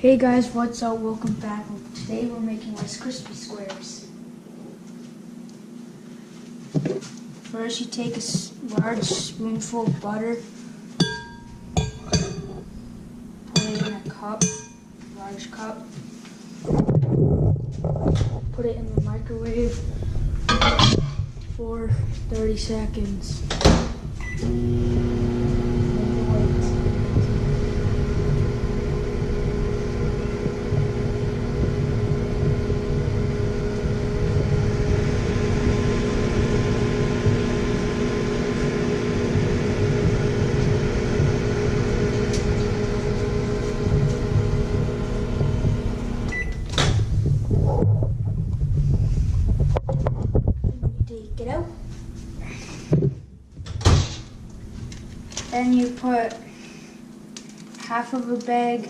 Hey guys, what's up? Welcome back. Today we're making Rice Krispie squares. First you take a large spoonful of butter, put it in a cup, large cup, put it in the microwave for 30 seconds. Take it out. Then you put half of a bag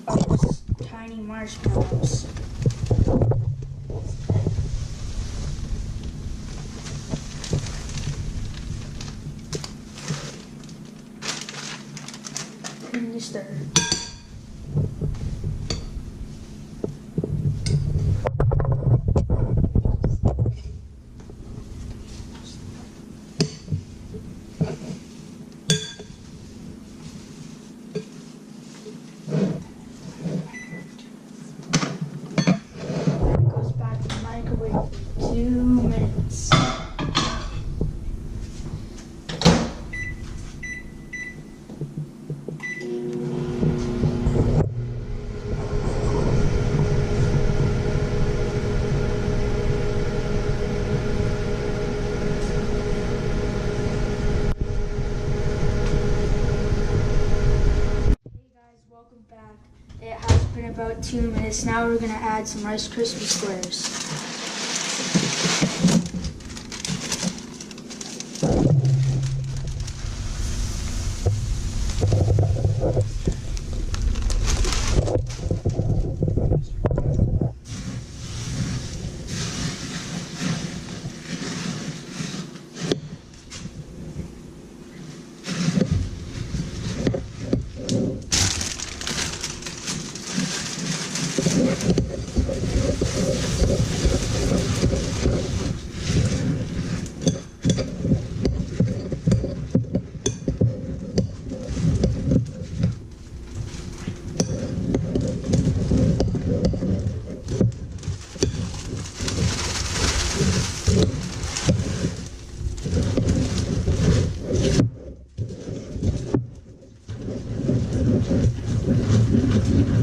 of tiny marshmallows. And you stir. Goes back to the microwave for 2 minutes. Welcome back. It has been about 2 minutes. Now we're going to add some Rice Krispie squares.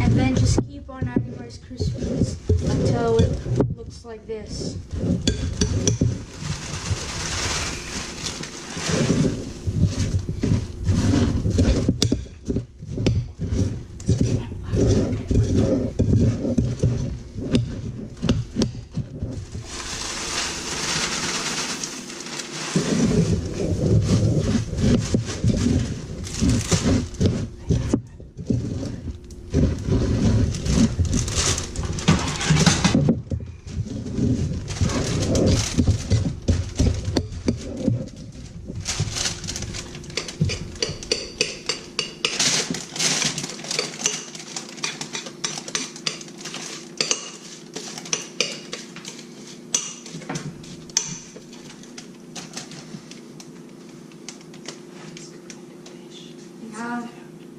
And then just keep on adding Rice Krispies until it looks like this.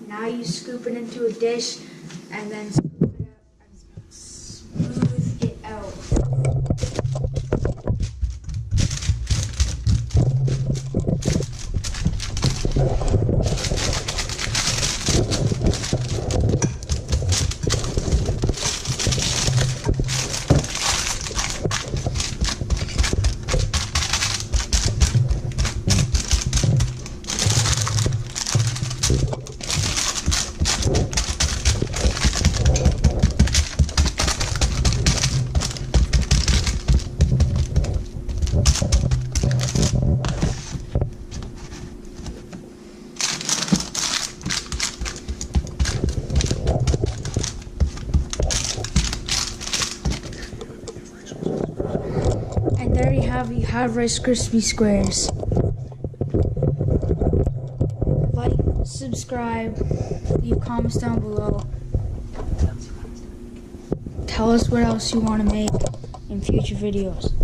Now you scoop it into a dish and then scoop it out and smooth it out. And there you have Rice Krispie squares. Like, subscribe, leave comments down below. Tell us what else you want to make in future videos.